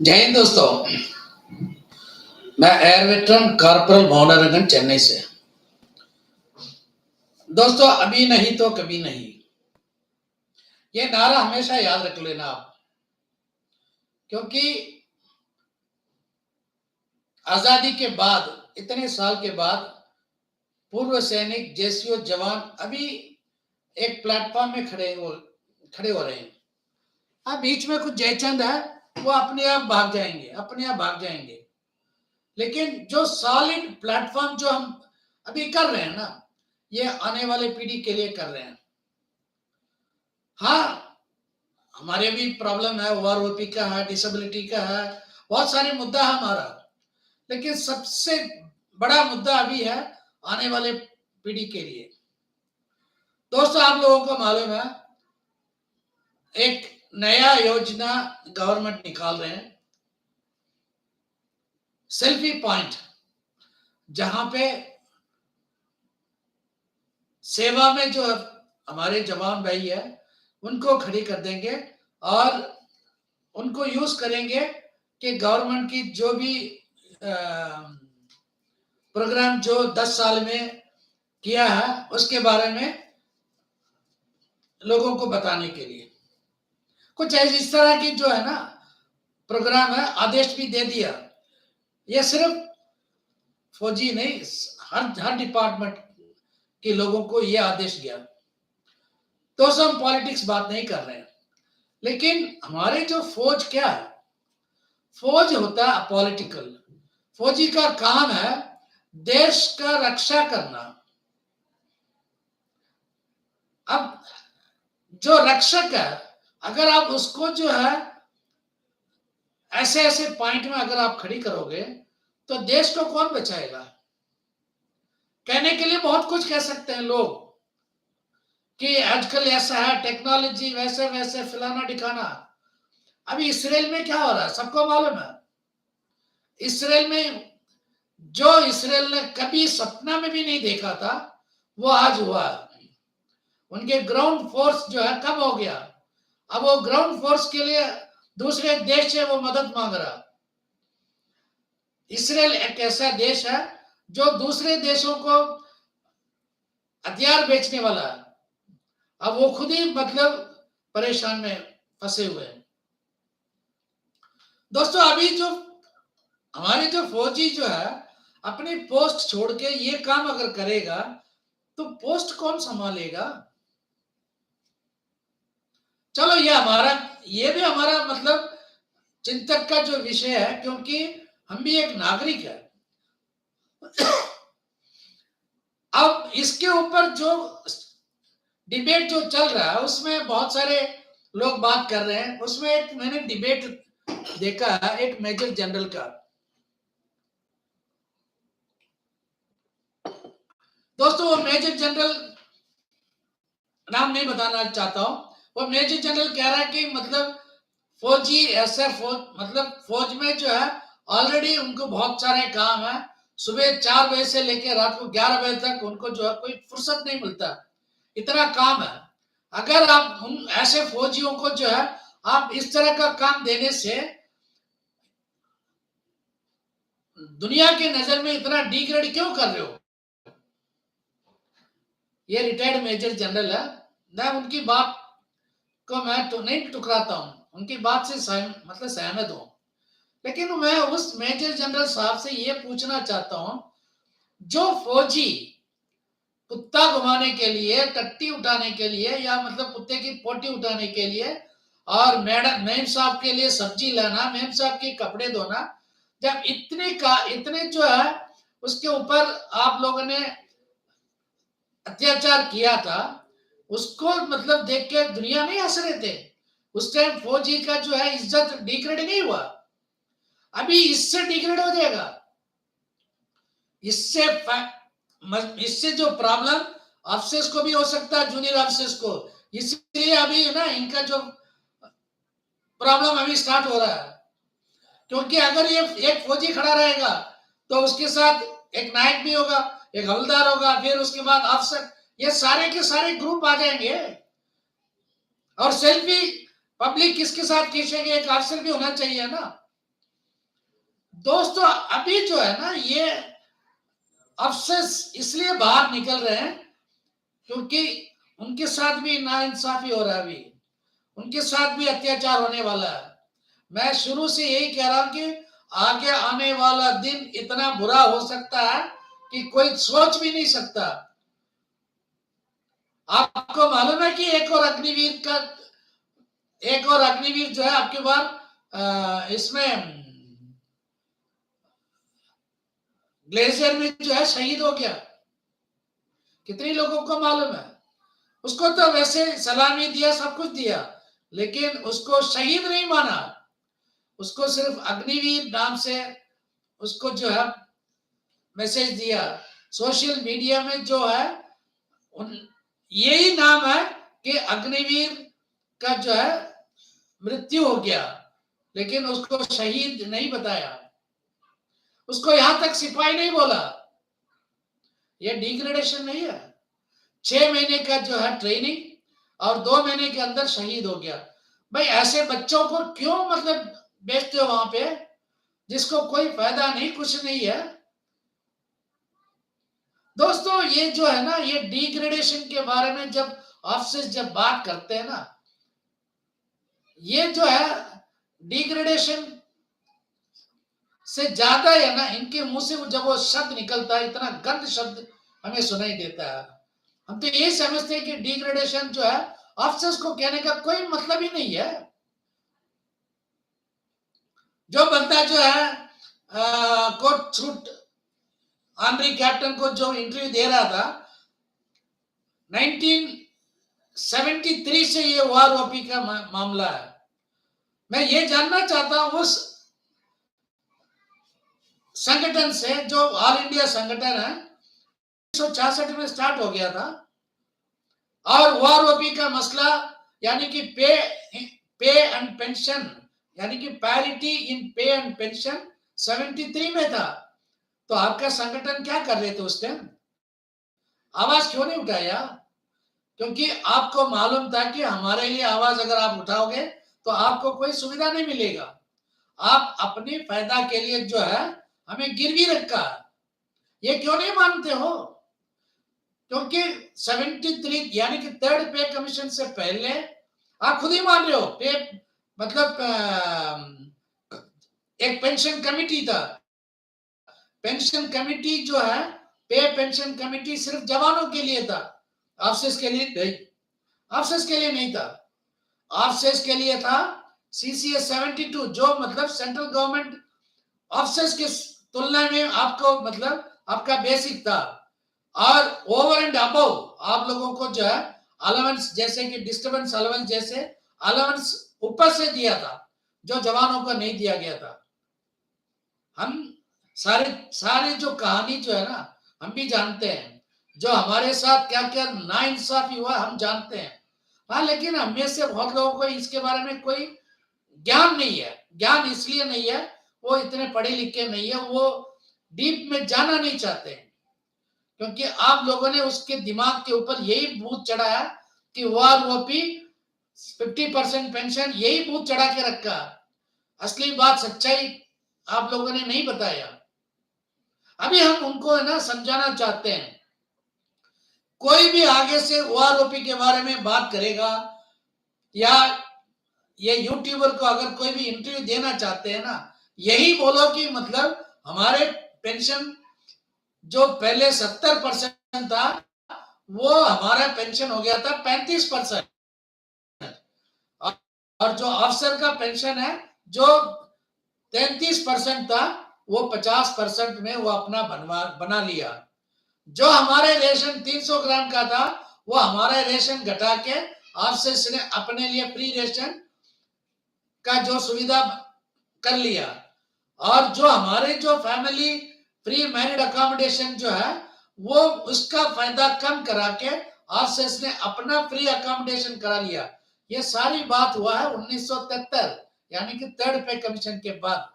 जय हिंद दोस्तों। मैं एयर वेटरन कॉर्पोरल भावनारंगन चेन्नई से। दोस्तों, अभी नहीं तो कभी नहीं, ये नारा हमेशा याद रख लेना आप, क्योंकि आजादी के बाद इतने साल के बाद पूर्व सैनिक जेसीओ जवान अभी एक प्लेटफॉर्म में खड़े हो रहे हैं। अब बीच में कुछ जयचंद है, वो अपने आप भाग जाएंगे। लेकिन जो सॉलिड प्लेटफॉर्म जो हम अभी कर रहे हैं ना, ये आने वाले पीढ़ी के लिए कर रहे हैं। हाँ, हमारे भी प्रॉब्लम है, ओवरओपी का है, डिसेबिलिटी का है, बहुत सारे मुद्दा है हमारा। लेकिन सबसे बड़ा मुद्दा अभी है आने वाले पीढ़ी के लिए। दोस्तों, आप लोगों को मालूम है, एक नया योजना गवर्नमेंट निकाल रहे हैं, सेल्फी पॉइंट, जहां पे सेवा में जो हमारे जवान भाई है उनको खड़ी कर देंगे और उनको यूज करेंगे कि गवर्नमेंट की जो भी प्रोग्राम जो 10 साल में किया है उसके बारे में लोगों को बताने के लिए कुछ इस तरह की जो है ना प्रोग्राम है, आदेश भी दे दिया। ये सिर्फ फौजी नहीं, हर डिपार्टमेंट के लोगों को ये आदेश गया। तो हम पॉलिटिक्स बात नहीं कर रहे हैं, लेकिन हमारे जो फौज क्या है, फौज होता है पॉलिटिकल। फौजी का काम है देश का रक्षा करना। अब जो रक्षक है, अगर आप उसको जो है ऐसे ऐसे पॉइंट में अगर आप खड़ी करोगे तो देश को कौन बचाएगा? कहने के लिए बहुत कुछ कह सकते हैं लोग कि आजकल ऐसा है, टेक्नोलॉजी वैसे वैसे फलाना दिखाना। अभी इसराइल में क्या हो रहा है सबको मालूम है। इसराइल में जो इसराइल ने कभी सपना में भी नहीं देखा था वो आज हुआ। उनके ग्राउंड फोर्स जो है कम हो गया। अब वो ग्राउंड फोर्स के लिए दूसरे देश से वो मदद मांग रहा। इसराइल एक ऐसा देश है जो दूसरे देशों को हथियार बेचने वाला है। अब वो खुद ही मतलब परेशान में फंसे हुए हैं। दोस्तों, अभी जो हमारे जो फौजी जो है अपनी पोस्ट छोड़ के ये काम अगर करेगा तो पोस्ट कौन संभालेगा? चलो, ये भी हमारा मतलब चिंतक का जो विषय है, क्योंकि हम भी एक नागरिक है। अब इसके ऊपर जो डिबेट जो चल रहा है उसमें बहुत सारे लोग बात कर रहे हैं। उसमें एक मैंने डिबेट देखा है एक मेजर जनरल का। दोस्तों, वो मेजर जनरल, नाम नहीं बताना चाहता हूं, वो मेजर जनरल कह रहा है कि मतलब फौजी ऐसा फौज में जो है ऑलरेडी उनको बहुत सारे काम है। सुबह 4 बजे से लेकर रात को 11 बजे तक उनको जो है कोई फुर्सत नहीं मिलता, इतना काम है। अगर आप उन ऐसे फौजियों को जो है आप इस तरह का काम देने से दुनिया की नजर में इतना डिग्रेड क्यों कर रहे हो? ये रिटायर्ड मेजर जनरल है। मैं उनकी बात को मैं तो नहीं टुकराता हूं, उनकी बात से सहमत हूं। लेकिन मैं उस मेजर जनरल साहब से ये पूछना चाहता हूं, जो फौजी कुत्ता घुमाने के लिए, टट्टी उठाने के लिए, या मतलब कुत्ते की पोटी उठाने के लिए, और मेम साहब के लिए सब्जी लाना, मेम साहब के कपड़े धोना, जब इतने जो है उसके ऊपर आप लोगों ने अत्याचार किया था, उसको मतलब देख के दुनिया नहीं हंस रहे थे? उस टाइम फौजी का जो है इज्जत डिग्रेड नहीं हुआ। अभी इससे डिग्रेड हो जाएगा। इससे इससे जो प्रॉब्लम अफसर्स को भी हो सकता है, जूनियर अफसर्स को। इसलिए अभी ना इनका जो प्रॉब्लम अभी स्टार्ट हो रहा है, क्योंकि अगर ये एक फौजी खड़ा रहेगा तो उसके साथ एक नायक भी होगा, एक हवलदार होगा, फिर उसके बाद अफसर, ये सारे के सारे ग्रुप आ जाएंगे। और सेल्फी पब्लिक किसके साथ खींचेंगे? एक अफसर भी होना चाहिए ना। दोस्तों अभी जो है ना ये अफसोस इसलिए बाहर निकल रहे हैं क्योंकि उनके साथ भी नाइंसाफी हो रहा है, अभी उनके साथ भी अत्याचार होने वाला है। मैं शुरू से यही कह रहा हूं कि आगे आने वाला दिन इतना बुरा हो सकता है कि कोई सोच भी नहीं सकता। आपको मालूम है कि एक और अग्निवीर जो है आपके बार इसमें ग्लेशियर में जो है शहीद हो गया। कितने लोगों को मालूम है? उसको तो वैसे सलामी दिया, सब कुछ दिया, लेकिन उसको शहीद नहीं माना। उसको सिर्फ अग्निवीर नाम से उसको जो है मैसेज दिया। सोशल मीडिया में जो है यही नाम है कि अग्निवीर का जो है मृत्यु हो गया, लेकिन उसको शहीद नहीं बताया। उसको यहां तक सिपाही नहीं बोला। यह डिग्रेडेशन नहीं है? 6 महीने का जो है ट्रेनिंग और 2 महीने के अंदर शहीद हो गया। भाई ऐसे बच्चों को क्यों मतलब बेचते हो वहां पे, जिसको कोई फायदा नहीं, कुछ नहीं है। दोस्तों ये जो है ना, ये डिग्रेडेशन के बारे में जब आपसे जब बात करते हैं ना, ये जो है डिग्रेडेशन से ज्यादा है ना, इनके मुंह से जब वो शब्द निकलता है, इतना गंद शब्द हमें सुनाई देता है। हम तो ये समझते हैं कि डिग्रेडेशन जो है अफसोस को कहने का कोई मतलब ही नहीं है। जो बंदा जो है कोट छूट आर्मी कैप्टन को जो इंटरव्यू दे रहा था, 1973 से ये वार ओपी का मामला है। मैं ये जानना चाहता हूं उस संगठन से, जो ऑल इंडिया संगठन है, 1966 में स्टार्ट हो गया था, और वार ओपी का मसला यानी कि पे एंड पेंशन, यानी कि पैरिटी इन पे एंड पेंशन 73 में था। तो आपका संगठन क्या कर रहे थे उस टाइम? आवाज क्यों नहीं उठाया? क्योंकि आपको मालूम था कि हमारे लिए आवाज अगर आप उठाओगे तो आपको कोई सुविधा नहीं मिलेगा। आप अपने फायदा के लिए जो है हमें गिरवी रखा। ये क्यों नहीं मानते हो? क्योंकि 73 यानी कि थर्ड पे कमीशन से पहले आप खुद ही मान रहे हो, पे मतलब एक पेंशन कमेटी था। पेंशन कमेटी जो है, पे पेंशन कमेटी सिर्फ जवानों के लिए था, ऑफिसर्स के लिए नहीं। ऑफिसर्स के लिए नहीं था, ऑफिसर्स के लिए था सीसीएस 72, जो मतलब सेंट्रल गवर्नमेंट ऑफिसर्स की तुलना में आपको मतलब आपका बेसिक था। और ओवर एंड अबव आप लोगों को जो है अलावेंस, जैसे कि डिस्टर्बेंस अलावेंस जैसे अलावेंस ऊपर से दिया था, जो जवानों को नहीं दिया गया था। हम सारे जो कहानी जो है ना, हम भी जानते हैं, जो हमारे साथ क्या क्या नाइंसाफी हुआ हम जानते हैं। हाँ, लेकिन हमें से बहुत लोगों को इसके बारे में कोई ज्ञान नहीं है। ज्ञान इसलिए नहीं है, वो इतने पढ़े लिखे नहीं है, वो डीप में जाना नहीं चाहते, क्योंकि आप लोगों ने उसके दिमाग के ऊपर यही भूत चढ़ाया कि वार ओपी 50% पेंशन, यही भूत चढ़ा के रखा। असली बात, सच्चाई आप लोगों ने नहीं बताया। अभी हम उनको है ना समझाना चाहते हैं। कोई भी आगे से ओआरओपी के बारे में बात करेगा, या ये यूट्यूबर को अगर कोई भी इंटरव्यू देना चाहते हैं ना, यही बोलो कि मतलब हमारे पेंशन जो पहले 70% था, वो हमारा पेंशन हो गया था 35%। और जो अफसर का पेंशन है जो 33% था, वो 50% में वो अपना बना लिया। जो हमारे रेशन 300 ग्राम का था, वो हमारा रेशन घटा के आपसे ने अपने लिए फ्री रेशन का जो सुविधा कर लिया। और जो हमारे जो फैमिली फ्री मैरिड अकोमोडेशन जो है, वो उसका फायदा कम करा के आपसे ने अपना फ्री अकोमोडेशन करा लिया। ये सारी बात हुआ है 1973, यानी कि थर्ड पे कमीशन के बाद।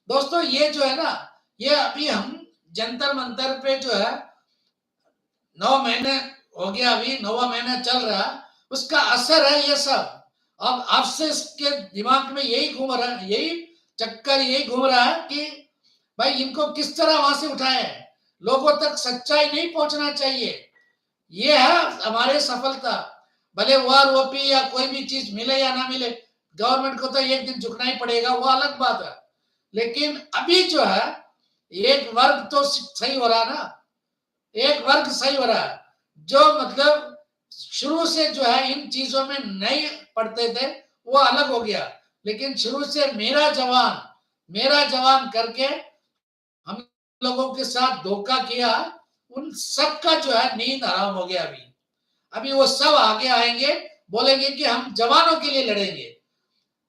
दोस्तों ये जो है ना, ये अभी हम जंतर मंतर पे जो है 9 महीने हो गया, अभी 9वां महीना चल रहा, उसका असर है ये सब। अब आपसे इसके दिमाग में यही घूम रहा है, यही चक्कर यही घूम रहा है कि भाई इनको किस तरह वहां से उठाए, लोगों तक सच्चाई नहीं पहुंचना चाहिए। ये है हमारे सफलता। भले वार ओपी या कोई भी चीज मिले या ना मिले, गवर्नमेंट को तो एक दिन झुकना ही पड़ेगा, वो अलग बात है। लेकिन अभी जो है एक वर्ग तो सही हो रहा है ना, एक वर्ग सही हो रहा है, जो मतलब शुरू से जो है इन चीजों में नहीं पढ़ते थे, वो अलग हो गया। लेकिन शुरू से मेरा जवान करके हम लोगों के साथ धोखा किया, उन सब का जो है नींद हराम हो गया। अभी वो सब आगे आएंगे, बोलेंगे कि हम जवानों के लिए लड़ेंगे।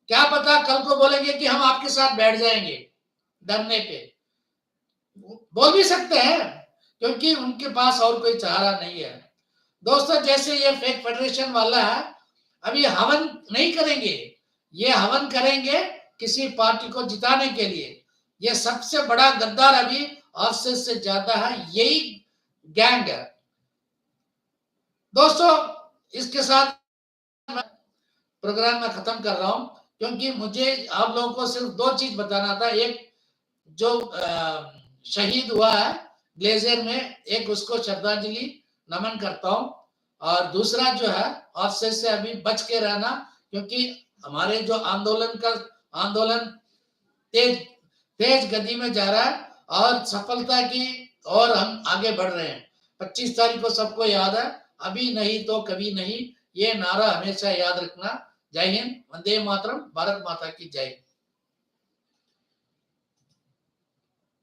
क्या पता कल को बोलेंगे कि हम आपके साथ बैठ जाएंगे धरने पे, बोल भी सकते हैं, क्योंकि उनके पास और कोई चारा नहीं है। दोस्तों, जैसे ये फेक फेडरेशन वाला है, अभी हवन नहीं करेंगे, ये हवन करेंगे किसी पार्टी को जिताने के लिए। ये सबसे बड़ा गद्दार अभी आरएसएस से ज्यादा है, यही गैंग है। दोस्तों, इसके साथ मैं प्रोग्राम में खत्म कर रहा हूं, क्योंकि मुझे आप लोगों को सिर्फ दो चीज बताना था। एक जो शहीद हुआ है ग्लेशियर में, एक उसको श्रद्धांजलि नमन करता हूं, और दूसरा जो है आरएसएस से अभी बच के रहना, क्योंकि हमारे जो आंदोलन तेज तेज गति में जा रहा है और सफलता की और हम आगे बढ़ रहे हैं। 25 तारीख को सबको याद है, अभी नहीं तो कभी नहीं, ये नारा हमेशा याद रखना। जय हिंद, वंदे मातरम, भारत माता की जय।